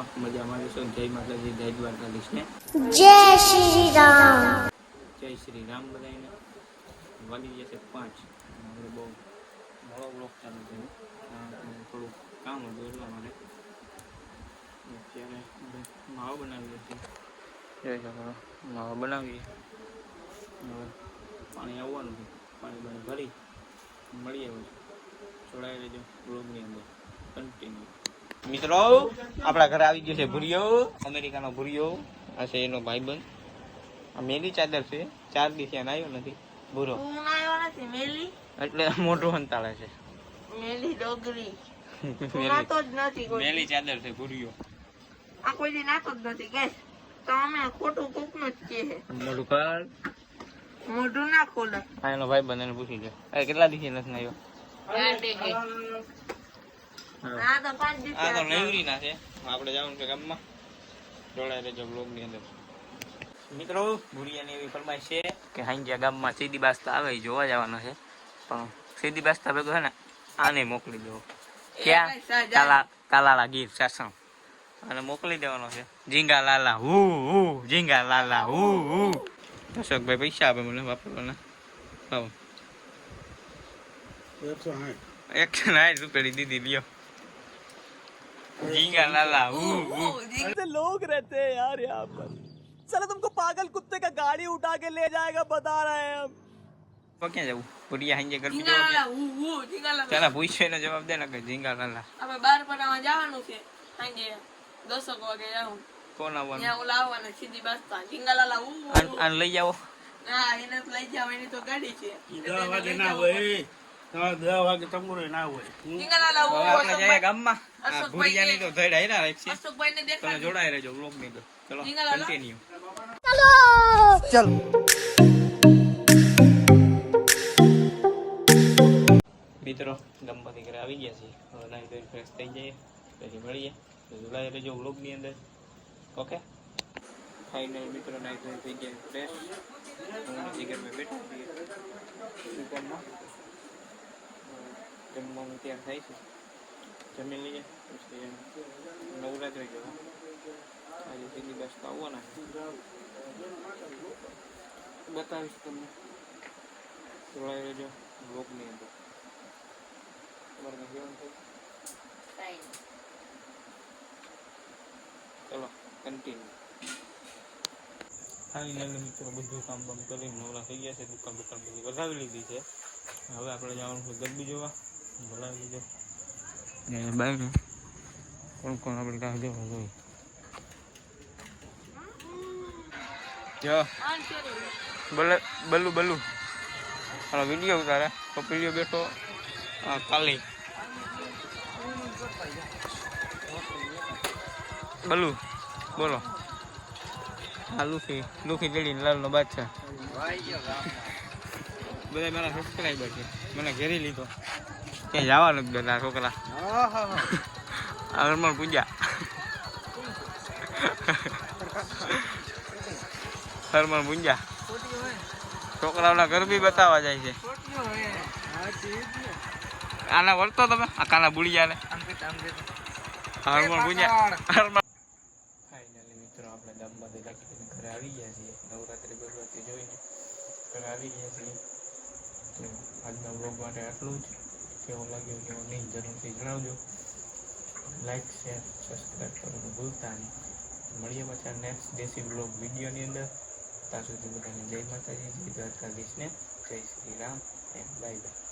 મજામાં મજામાં રહેશો। જય માતાજી, જય દ્વારકાધીશ ને જય શ્રી રામ। જય શ્રી રામ બધાને। વાગી જશે 5। આપણે બહુ મોડો બ્લોક ચાલુ થયો, થોડું કામ હતું એટલા માટે। અત્યારે માવો બનાવી હતી, જોઈ શકો માવો બનાવીએ। હવે પાણી આવવાનું છે, પાણી પાણી ભરી મળીએ પછી જોડાઈ રહેજો બ્લોગની અંદર કન્ટિન્યુ। મિત્રો આપણા ઘરે આવી ગયો છે ભૂરિયો, અમેરિકાનો ભૂરિયો। આ છે એનો ભાઈબંધ। આ મેલી ચાદર છે, 4 દિવસ ત્યાં આવ્યો નથી ભૂરો, એટલે મોઢું હંતાળે છે। મેલી ડોગરી મેલી ચાદર છે ભૂરિયો, આ કોઈ દી નાતો જ નથી ગેસ તો અમે ખોટું કોકનું જ કહે મોઢું કર, મોઢું ના ખોલે। આ એનો ભાઈબંધ, એને પૂછી લો કેટલા દિવસ નથી આવ્યો। આ તો 5 દિવસ આ તો નવરી ના છે। આપણે જવાનું છે ગામમાં, જોડાઈ રહેજો બ્લોગની અંદર। મિત્રો ભૂરિયાની એવી ફરમાઈશ છે કે હાંજ્યા ગામમાં સીધી બાસ્તા આવે એ જોવા જવાનો છે, પણ સીધી બાસ્તા ભેગો છે ને આને મોકલી દેવો। ક્યાં? કાલાળા ગીર શાસન, અને મોકલી દેવાનો છે ઝીંગા લાલા હું ઝીંગા લાલા હું। અશોકભાઈ પૈસા આપે મને વાપરવાના, 160 રૂપિયા દીધી લ્યો। झींगा लाला ऐसे लोग रहते हैं यार यहाँ पर। चलो तुमको पागल कुत्ते का गाड़ी उठा के ले जाएगा, बता रहे हैं हम। तो क्या जाऊँ बुढ़िया हिंजे घर ઝીંગા લાલા હું ઝીંગા લાલા। चला पूछे ना जवाब देना कि झींगा लाला હવે બાર પડાવવા જવાનું છે સાંજે 10 વાગે જાઉં। कौन आवવાનું? ત્યાં ઓલા આવવાના સીધી બાસ્તા ઝીંગા લાલા હું આન લઈ જાઓ। હા એને તો લઈ જાવ, એની તો ગાડી છે। 10 વાગે ના હોય, 10 વાગે તમુરે ના હોય। ઝીંગા લાલા હું આપણે જાય ગામમાં આ અશોકભાઈ ભૂરિયાની તો ધડ હેરા રાખશે। અશોકભાઈ ને તમે દેખાડ જોડાઈ રહેજો બ્લોગ ની અંદર। ચલો ઝીંગા લાલા। કન્ટિન્યુ। चलो મિત્રો ગામમાંથી ઘરે આવી ગયા છીએ, હવે નાઈ ધોઈ ફ્રેશ થઈ જઈએ પછી મળીએ, જોડાઈ રહેજો બ્લોગ ની અંદર। ઓકે ફાઇનલ મિત્રો નાઈ ધોઈ થઈ ગયા ફ્રેશ, ઘરમાં બેઠા છીએ દુકાનમાં, જમવાનું તૈયાર થાય છે, જમી લઈએ પછી નવરાત્રી જવા આજે સીધી બસ તો આવવાના બતાવીશ તમને, જોડાઈ રહેજો બ્લોગની અંદર। ચલો કન્ટિન્યુ। ફાઇનલી મિત્રો બધું કામ બામ કરી નવરા થઈ ગયા છે, દુકાન બધી વધાવી લીધી છે। હવે આપણે જવાનું છે ગરબી જોવા, બોલાવી લીધો બાય કોણ કોણ આપણે રાહ જોવા જોઈએ જો બલ્લુ બલ્લુ હાલો વિડીયો ઉતારે તો પીડીઓ બેઠો કાલી બલ્લુ બોલો। હા લુખી જડીને લાલનો બાદશાહ બધા મારા સબસ્ક્રાઈબર છે, મને ઘેરી લીધો, ક્યાંય જવાનું જ બધા છોકરા હરમણ પૂજા હરમણ પૂજા છોકરાઓના ઘર બી બતાવવા જાય છે। આના વળતો તમે આ કાના બુડિયાને હરમણ પૂજા ફાઇનલી મિત્રો આપણે ગામમાંથી રાખીને ઘરે આવી ગયા છીએ, નવરાત્રી બરરાત્રી જોઈને ઘરે આવી ગયા છીએ। તો આજના બ્લોગ માટે આટલું જ, કેવો લાગ્યો કેવો નહીં જરૂરથી જણાવજો, લાઈક શેર સબસ્ક્રાઈબ કરવાનું ભૂલતા નહીં। મળીએ પાછા નેક્સ્ટ દેશી બ્લોગ વિડીયોની અંદર, ત્યાં સુધી બધાને જય માતાજી, જય દ્વારકાધીશ ને જય Shri Ram and bye bye.